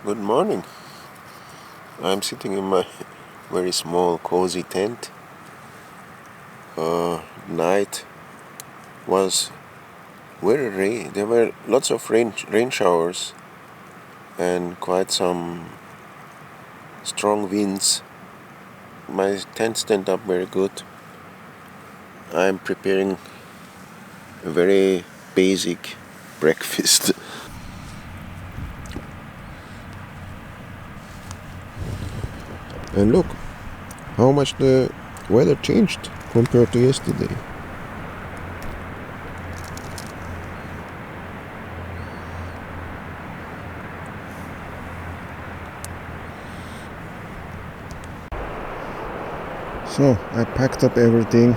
Good morning. I'm sitting in my very small cozy tent. Night was very rain. There were lots of rain showers and quite some strong winds. My tent stand up very good. I'm preparing a very basic breakfast. And look how much the weather changed compared to yesterday. So I packed up everything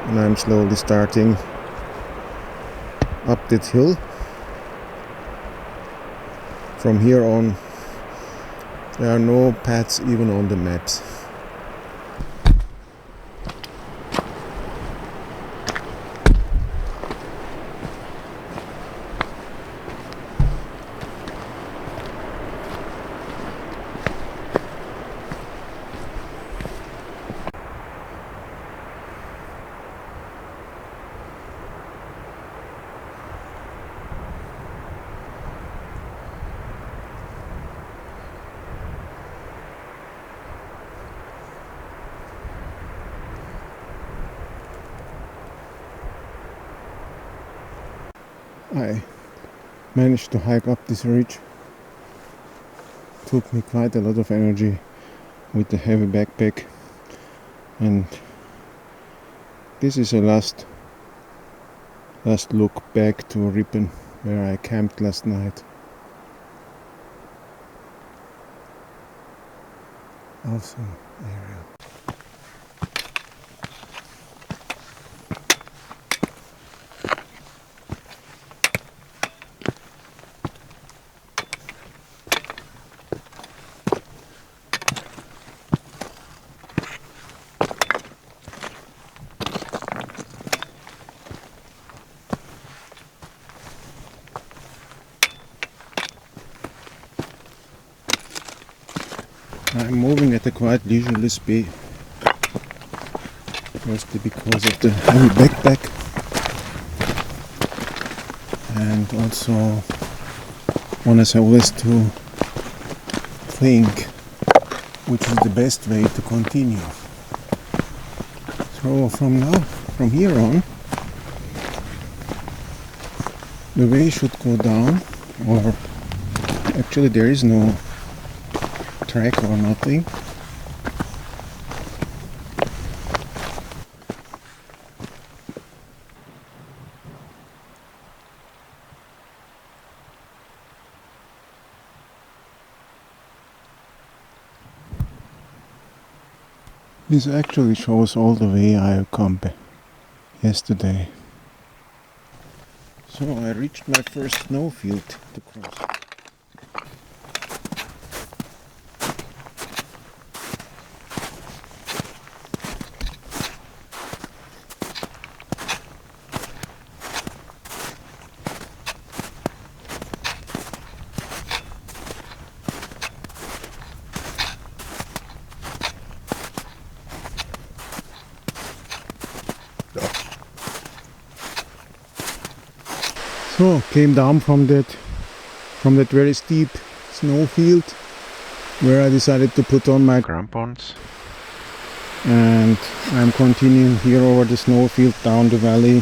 and I'm slowly starting up that hill. From here on, there are no paths even on the maps. I managed to hike up this ridge. Took me quite a lot of energy with the heavy backpack, and this is a last look back to Ripon, where I camped last night. Awesome area. I'm moving at a quite leisurely speed, mostly because of the heavy backpack, and also one has always to think which is the best way to continue. So from here on, the way should go down, or actually there is no track or nothing. This actually shows all the way I come yesterday. So I reached my first snowfield to cross. So came down from that very steep snowfield, where I decided to put on my crampons, and I'm continuing here over the snowfield down the valley,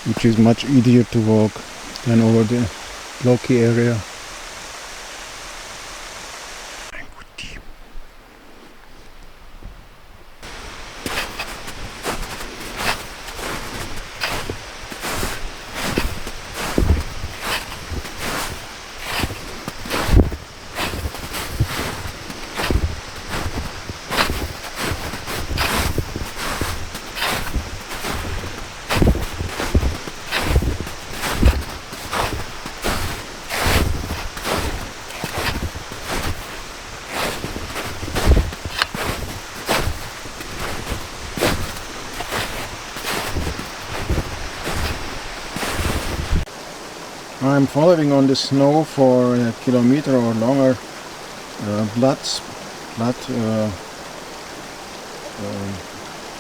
which is much easier to walk than over the blocky area. I'm following on the snow for a kilometer or longer. Blood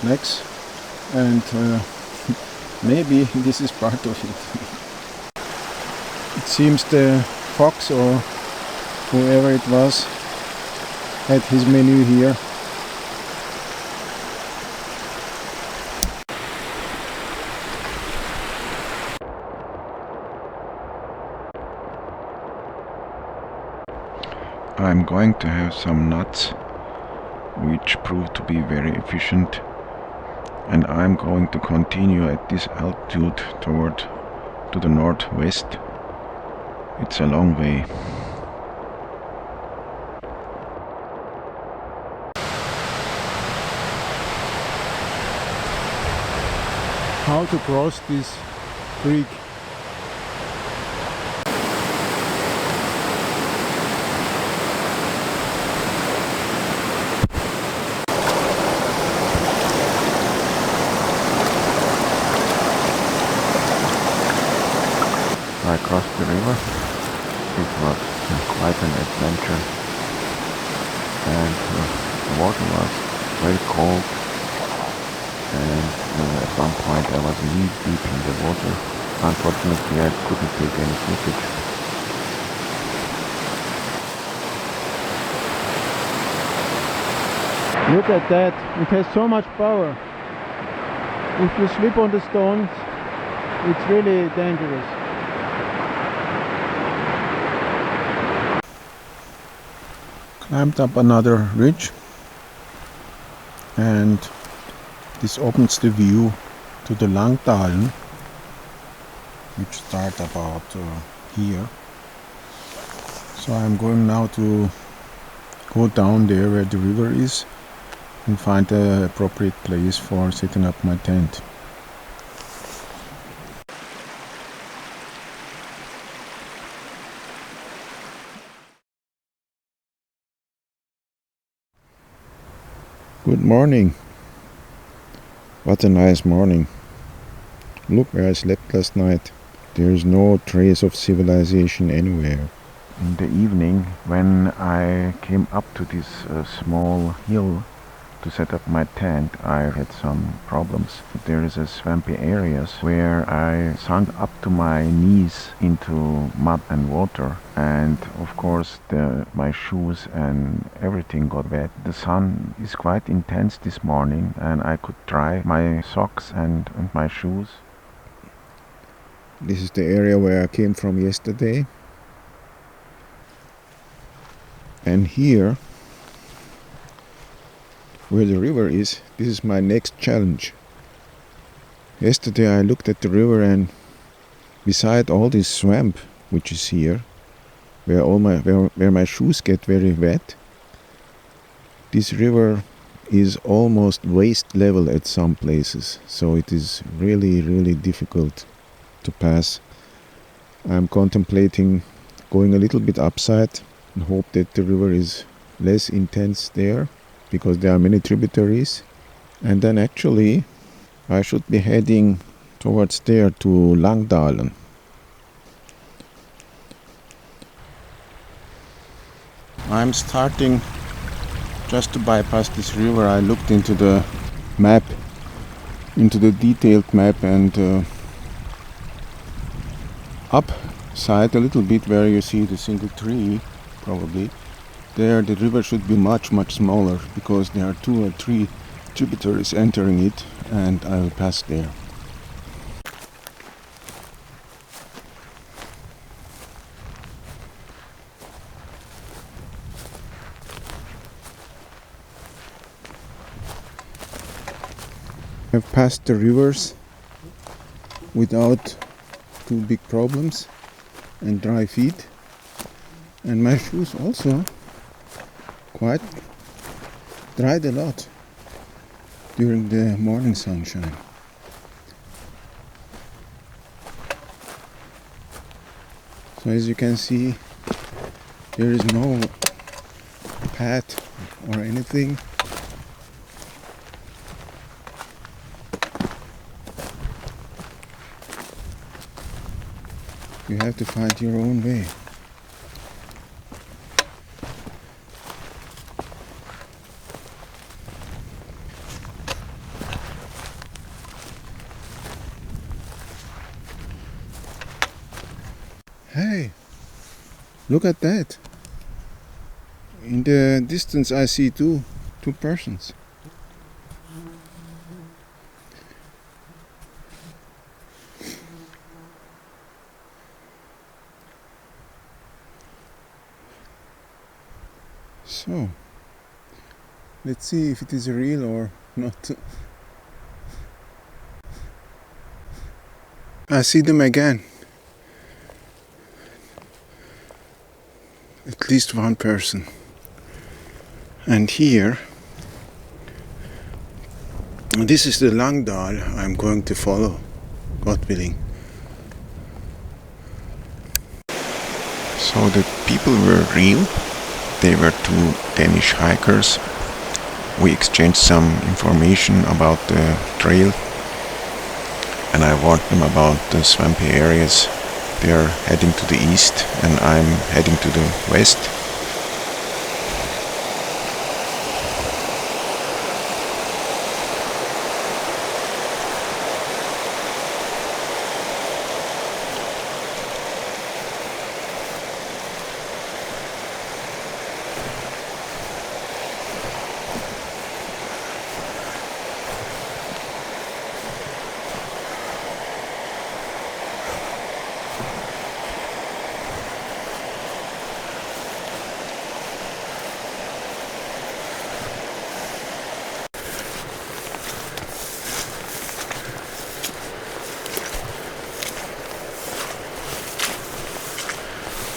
legs, and maybe this is part of it. It seems the fox or whoever it was had his menu here. I'm going to have some nuts, which prove to be very efficient, and I'm going to continue at this altitude toward to the northwest. It's a long way. How to cross this creek? I crossed the river. It was quite an adventure, and the water was very cold, and at one point I was knee deep in the water. Unfortunately, I couldn't take any footage. Look at that, it has so much power. If you slip on the stones, it's really dangerous. Climbed up another ridge, and this opens the view to the Langdalen, which start about here. So I'm going now to go down there where the river is and find the appropriate place for setting up my tent. Good morning. What a nice morning. Look where I slept last night. There is no trace of civilization anywhere. In the evening, when I came up to this small hill to set up my tent, I had some problems. There is a swampy areas where I sunk up to my knees into mud and water, and of course my shoes and everything got wet. The sun is quite intense this morning, and I could dry my socks and my shoes. This is the area where I came from yesterday, and here where the river is, this is my next challenge. Yesterday I looked at the river, and beside all this swamp which is here, where my shoes get very wet, this river is almost waist level at some places, so it is really difficult to pass. I'm contemplating going a little bit upside and hope that the river is less intense there, because there are many tributaries, and then actually I should be heading towards there to Langdalen. I'm starting just to bypass this river. I looked into the map, into the detailed map, and upside a little bit where you see the single tree, probably there the river should be much smaller, because there are 2 or 3 tributaries entering it, and I will pass there. I've passed the rivers without too big problems and dry feet, and my shoes also quite dried a lot during the morning sunshine. So as you can see, there is no path or anything. You have to find your own way. Hey, look at that. In the distance I see two persons. So, let's see if it is real or not. I see them again. At least one person. And here, this is the Langdal I'm going to follow, God willing. So the people were real. They were two Danish hikers. We exchanged some information about the trail, and I warned them about the swampy areas. They are heading to the east and I'm heading to the west.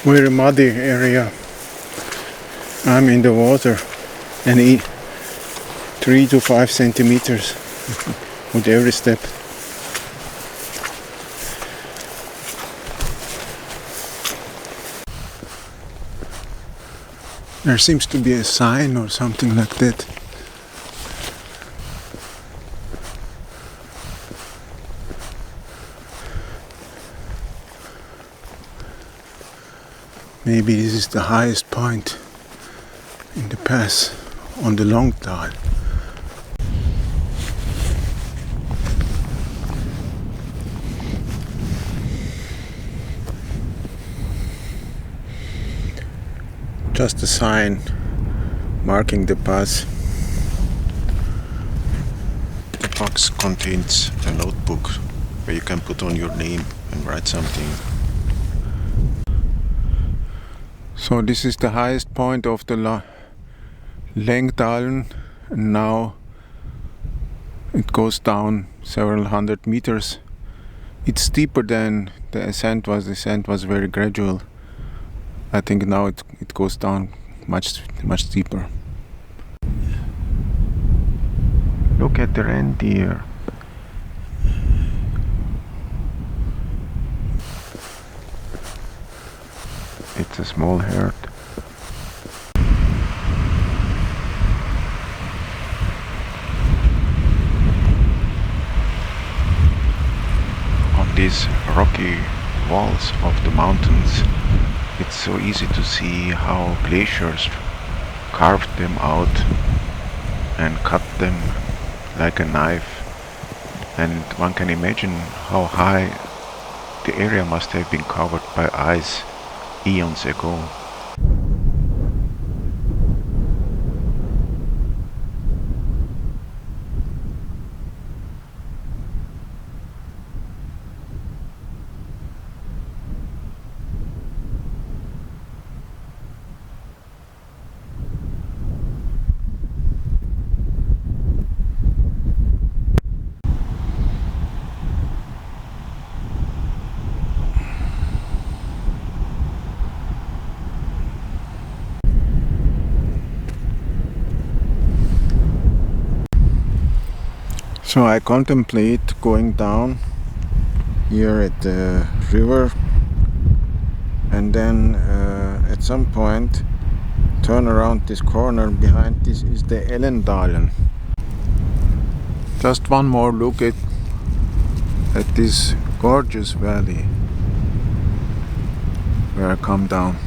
Very muddy area. I'm in the water and eat 3 to 5 centimeters with every step. There seems to be a sign or something like that. Maybe this is the highest point in the pass on the Langdal. Just a sign marking the pass. The box contains a notebook where you can put on your name and write something. So this is the highest point of the Langdalen, and now it goes down several hundred meters. It's steeper than the ascent was. The ascent was very gradual. I think now it goes down much steeper. Look at the reindeer. It's a small herd. On these rocky walls of the mountains, it's so easy to see how glaciers carved them out and cut them like a knife, and one can imagine how high the area must have been covered by ice eons ago. So I contemplate going down here at the river and then at some point turn around this corner. Behind this is the Ellendalen. Just one more look at this gorgeous valley. where I come down.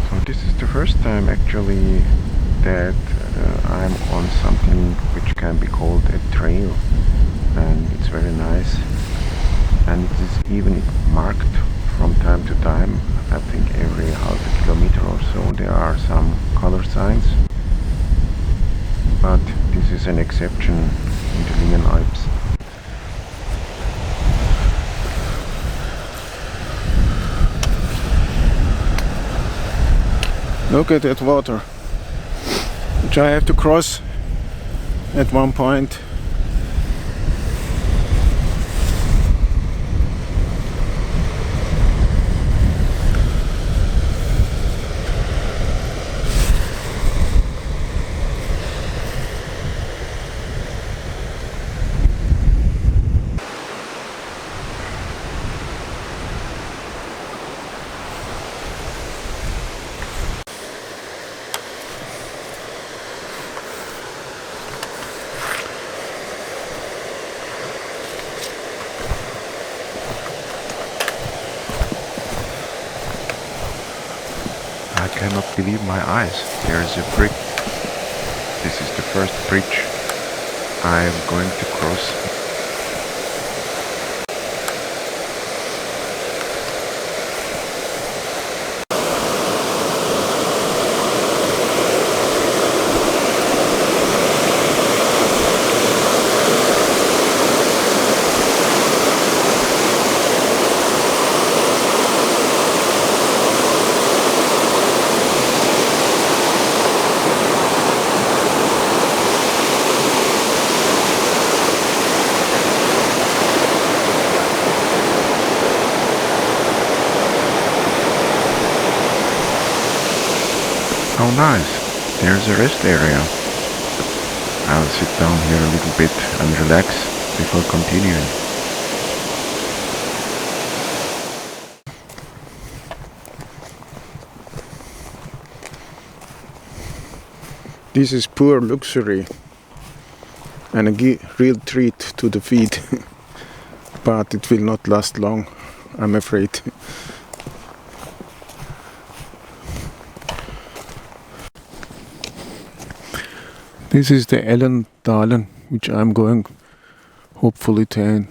So this is the first time actually that I'm on something which can be called a trail, and it's very nice, and it is even marked from time to time. I think every half a kilometer or so there are some color signs, but this is an exception in the Lyngen Alps. Look at that water, which I have to cross at one point. I cannot believe my eyes. There is a bridge. This is the first bridge I am going to cross. How nice, there's a rest area. I'll sit down here a little bit and relax before continuing. This is pure luxury and a real treat to the feet, but it will not last long, I'm afraid. This is the Lyngen, which I'm going hopefully to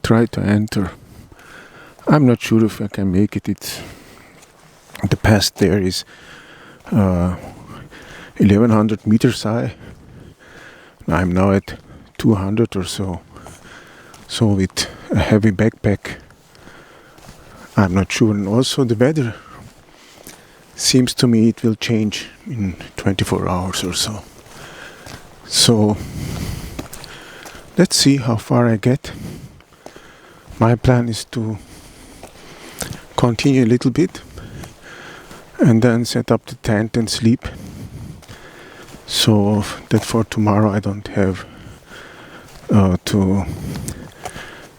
try to enter. I'm not sure if I can make it. The pass there is 1100 meters high. I'm now at 200 or so. So with a heavy backpack, I'm not sure. And also the weather seems to me it will change in 24 hours or so. So let's see how far I get. My plan is to continue a little bit and then set up the tent and sleep, so that for tomorrow I don't have to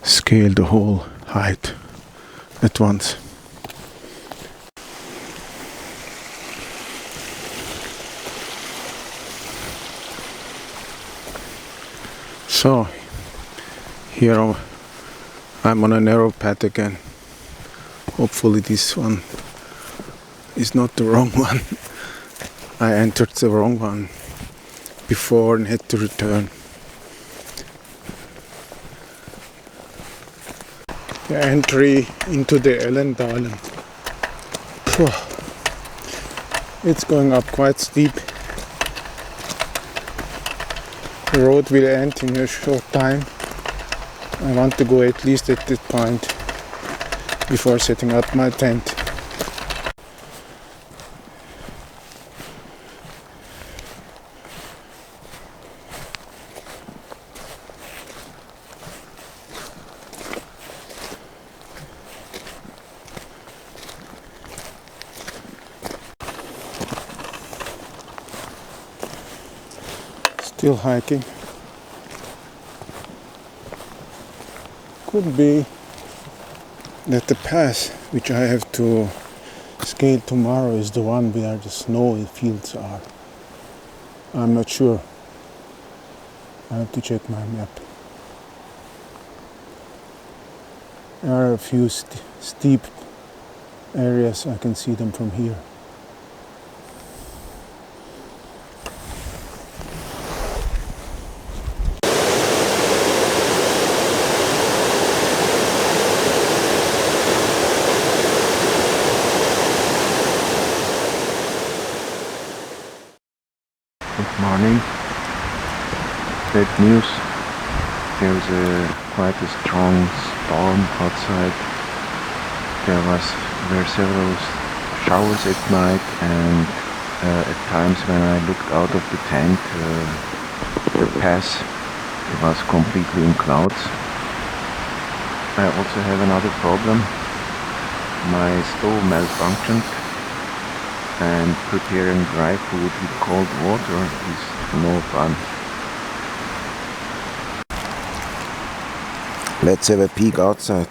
scale the whole height at once. So here I'm on a narrow path again. Hopefully this one is not the wrong one. I entered the wrong one before and had to return. The entry into the Lyngen. It's going up quite steep. The road will end in a short time. I want to go at least at this point before setting up my tent. Still hiking. Could be that the pass which I have to scale tomorrow is the one where the snowy fields are. I'm not sure. I have to check my map. There are a few steep areas, I can see them from here. Good morning. Bad news. There's quite a strong storm outside. Were several showers at night, and at times when I looked out of the tent, the pass was completely in clouds. I also have another problem. My stove malfunctioned, and preparing dry food with cold water is no fun. Let's have a peek outside.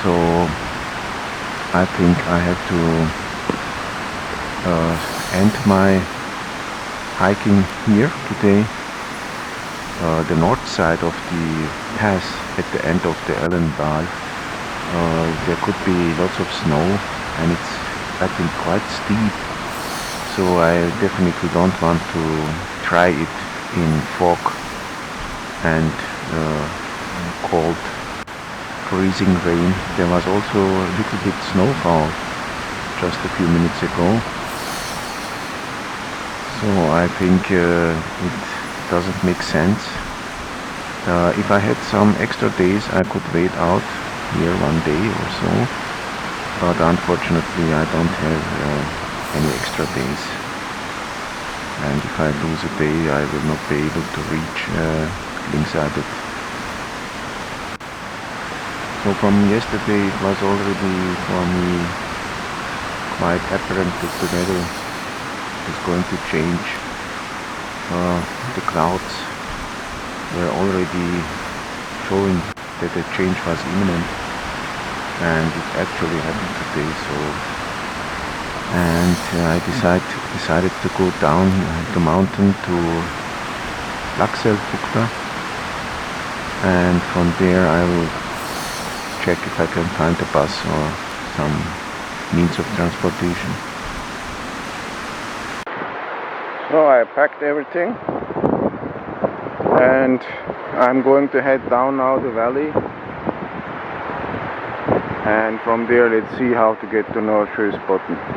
So I think I have to end my hiking here today. The north side of the pass at the end of the Ellenbal, there could be lots of snow, and it's, I think, quite steep. So I definitely don't want to try it in fog and cold, freezing rain. There was also a little bit snowfall just a few minutes ago. So I think it doesn't make sense. If I had some extra days, I could wait out here one day or so, but unfortunately I don't have any extra days, and if I lose a day I will not be able to reach Lakselvbukt. So from yesterday it was already for me quite apparent that the weather is going to change. The clouds were already showing that a change was imminent, and it actually happened today. And I decided to go down the mountain to Lakselvbukt, and from there I will check if I can find a bus or some means of transportation. So I packed everything, and I'm going to head down now the valley, and from there let's see how to get to Nordkjosbotn.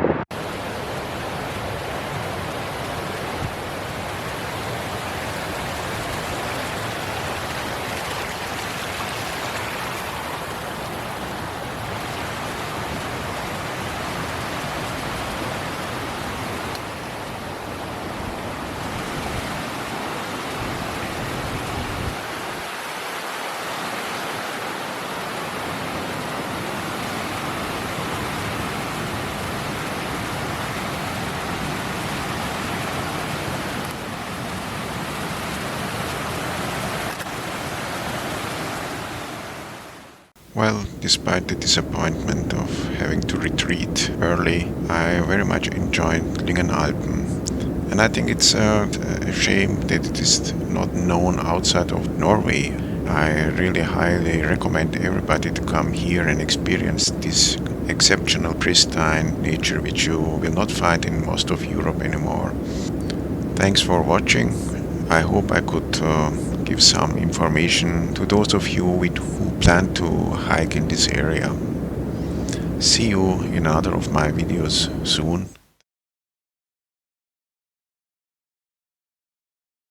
Well, despite the disappointment of having to retreat early, I very much enjoyed Lyngen Alps. And I think it's a shame that it is not known outside of Norway. I really highly recommend everybody to come here and experience this exceptional pristine nature which you will not find in most of Europe anymore. Thanks for watching. I hope I could give some information to those of you who plan to hike in this area. See you in another of my videos soon.